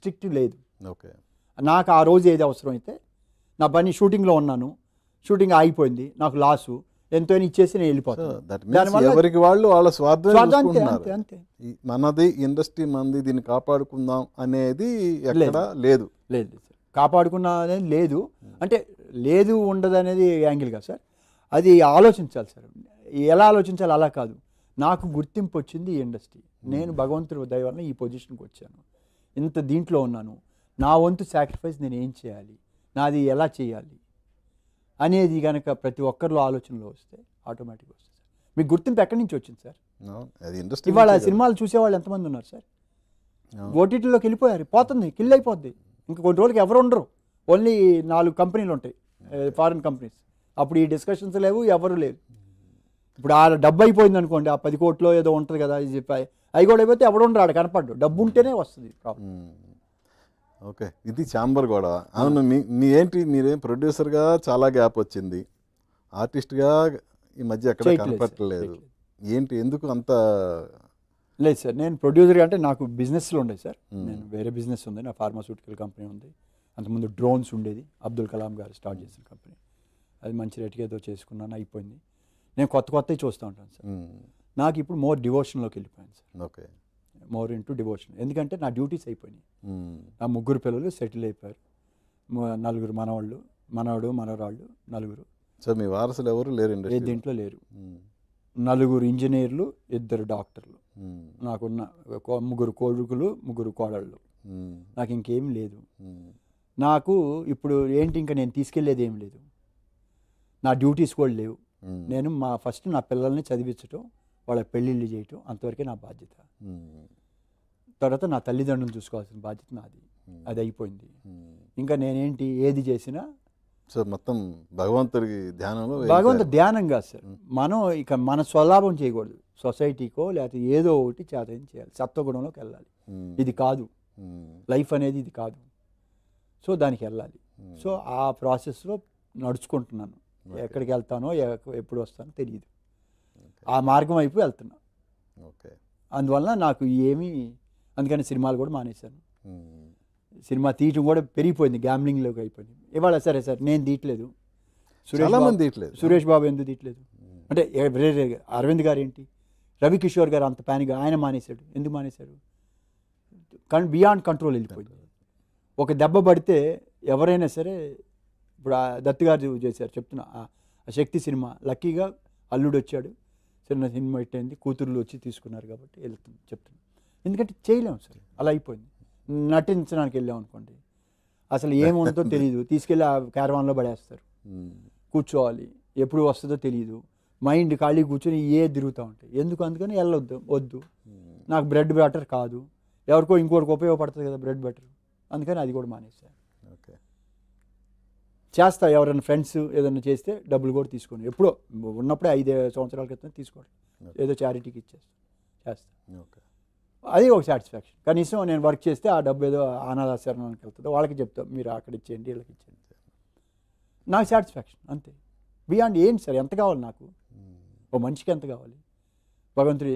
Strict లేదు. Okay. నాకు ఆ రోజు ఏది అవసరం అయితే నా పని షూటింగ్లో ఉన్నాను, షూటింగ్ ఆగిపోయింది, నాకు లాసు ఎంతో ఇచ్చేసి నేను వెళ్ళిపోతాను. దానివల్ల ఎవరికి వాళ్ళు వాళ్ళ స్వార్థం అంతే అంతే. మనది ఇండస్ట్రీ మంది, దీన్ని కాపాడుకుందాం అనేది ఎక్కడ లేదు. లేదు సార్, కాపాడుకున్న అనేది లేదు. అంటే లేదు ఉండదు అనేది యాంగిల్ కాదు సార్, అది ఆలోచించాలి సార్. ఎలా ఆలోచించాలి అలా కాదు. నాకు గుర్తింపు వచ్చింది ఈ ఇండస్ట్రీ, నేను భగవంతుడి దయ వలన ఈ పొజిషన్కి వచ్చాను, ఇంత దీంట్లో ఉన్నాను, నా వంతు సాక్రిఫైస్ నేను ఏం చేయాలి, నాది ఎలా చేయాలి అనేది కనుక ప్రతి ఒక్కరిలో ఆలోచనలో వస్తే ఆటోమేటిక్గా వస్తుంది సార్. మీకు గుర్తింపు ఎక్కడి నుంచి వచ్చింది సార్? ఇవాళ సినిమాలు చూసేవాళ్ళు ఎంతమంది ఉన్నారు సార్? ఓటీటీలోకి వెళ్ళిపోయారు, పోతుంది, కిల్ అయిపోద్ది. ఇంకా కొన్ని రోజులకి ఎవరు ఉండరు, ఓన్లీ 4 కంపెనీలు ఉంటాయి, ఫారిన్ కంపెనీస్. అప్పుడు ఈ డిస్కషన్స్ లేవు, ఎవరు లేవు. ఇప్పుడు ఆ డబ్బు అయిపోయింది అనుకోండి, ఆ 10 కోట్లు ఏదో ఉంటుంది కదా, అవి కూడా అయిపోతే ఎవడు ఉండరు, ఆడ కనపడ్డు. డబ్బు ఉంటేనే వస్తుంది ప్రాబ్లం. ఓకే, ఇది ఛాంబర్ గొడవ. అవును, మీ ఏంటి, మీరేం ప్రొడ్యూసర్గా చాలా గ్యాప్ వచ్చింది, ఆర్టిస్ట్గా ఈ మధ్య ఎక్కడ కనపట్టలేదు, ఏంటి, ఎందుకు అంత? లేదు సార్, నేను ప్రొడ్యూసర్గా అంటే నాకు బిజినెస్లో ఉండేది సార్. నేను వేరే బిజినెస్ ఉంది, నా ఫార్మాస్యూటికల్ కంపెనీ ఉంది. అంతకుముందు డ్రోన్స్ ఉండేది, అబ్దుల్ కలాం గారు స్టార్ట్ చేసిన కంపెనీ. అది మంచి రేటుకి ఏదో చేసుకున్నాను, అయిపోయింది. నేను కొత్తవి చూస్తూ ఉంటాను సార్. నాకు ఇప్పుడు మోర్ డివోషన్లోకి వెళ్ళిపోయాను sir. Okay, more into devotion. ఎందుకంటే నా డ్యూటీస్ అయిపోయినాయి. నా 3 పిల్లలు సెటిల్ అయిపోయారు, 4 మనవాళ్ళు, మనవడు మనవరాళ్ళు 4. సో మీ వారసులు ఎవరు లేరు? దీంట్లో లేరు. 4 ఇంజనీర్లు, 2 డాక్టర్లు. నాకున్న 3 కొడుకులు, 3 కోడళ్ళు. నాకు ఇంకేం లేదు. నాకు ఇప్పుడు ఏంటి, ఇంకా నేను తీసుకెళ్లేది ఏం లేదు, నా డ్యూటీస్ కూడా లేవు. నేను ఫస్ట్ నా పిల్లల్ని చదివించటం, వాళ్ళ పెళ్ళిళ్ళు చేయటం, అంతవరకే నా బాధ్యత. తర్వాత నా తల్లిదండ్రులను చూసుకోవాల్సిన బాధ్యత నాది, అది అయిపోయింది. ఇంకా నేనేంటి ఏది చేసినా సో మొత్తం భగవంతుడికి ధ్యానంలో. భగవంతుడి ధ్యానం కాదు సార్, మనం ఇక మన స్వలాభం చేయకూడదు, సొసైటీకో లేకపోతే ఏదో ఒకటి చేత చేయాలి, సత్వగుణంలోకి వెళ్ళాలి. ఇది కాదు లైఫ్ అనేది, ఇది కాదు. సో దానికి వెళ్ళాలి. సో ఆ ప్రాసెస్లో నడుచుకుంటున్నాను. ఎక్కడికి వెళ్తానో ఎప్పుడు వస్తానో తెలియదు, ఆ మార్గం వైపు వెళ్తున్నా. ఓకే, అందువల్ల నాకు అందుకని సినిమాలు కూడా మానేశాను. సినిమా తీయటం కూడా పెరిగిపోయింది, గ్యాంబ్లింగ్లోకి అయిపోయింది. ఇవాళ సరే సార్ నేను తీయట్లేదు, సురేష్ బాబు ఎందుకు తీయట్లేదు అంటే అరవింద్ గారు ఏంటి, రవికిషోర్ గారు అంత ప్యానిక్, ఆయన మానేశాడు. ఎందుకు మానేశారు? కానీ బియాండ్ కంట్రోల్ వెళ్ళిపోయింది. ఒక దెబ్బ పడితే ఎవరైనా సరే, ఇప్పుడు దత్తు గారు చేశారు, చెప్తున్నా, ఆ శక్తి సినిమా లక్కీగా అల్లుడు వచ్చాడు, చిన్న సినిమా పెట్టింది, కూతుర్లు వచ్చి తీసుకున్నారు కాబట్టి వెళ్తుంది, చెప్తున్నా. ఎందుకంటే చేయలేము సార్, అలా అయిపోయింది. నటించడానికి వెళ్ళాం అనుకోండి, అసలు ఏముందో తెలియదు, తీసుకెళ్ళి ఆ క్యారవాన్లో పడేస్తారు, కూర్చోవాలి, ఎప్పుడు వస్తుందో తెలియదు, మైండ్ ఖాళీ కూర్చొని తిరుగుతూ ఉంటాయి. ఎందుకు? అందుకని వద్దు, నాకు బ్రెడ్ బటర్ కాదు, ఎవరికో ఇంకోటికి ఉపయోగపడుతుంది కదా బ్రెడ్ బటర్, అందుకని అది కూడా మానేస్తాను. ఓకే, చేస్తా, ఎవరైనా ఫ్రెండ్స్ ఏదైనా చేస్తే డబ్బులు కూడా తీసుకోండి, ఎప్పుడో ఉన్నప్పుడే 5 సంవత్సరాల క్రితం తీసుకోండి, ఏదో చారిటీకి చేస్తాను. ఓకే, అది ఒక సాటిస్ఫాక్షన్. కనీసం నేను వర్క్ చేస్తే ఆ డబ్బు ఏదో అనాథాశ్రమానికి వెళ్తుందో వాళ్ళకి చెప్తాం, మీరు అక్కడ ఇచ్చేయండి, వీళ్ళకి ఇచ్చేయండి, నాకు సాటిస్ఫాక్షన్ అంతే. బియాండ్ ఏంటి సార్, ఎంత కావాలి నాకు? ఓ మనిషికి ఎంత కావాలి? భగవంతుడి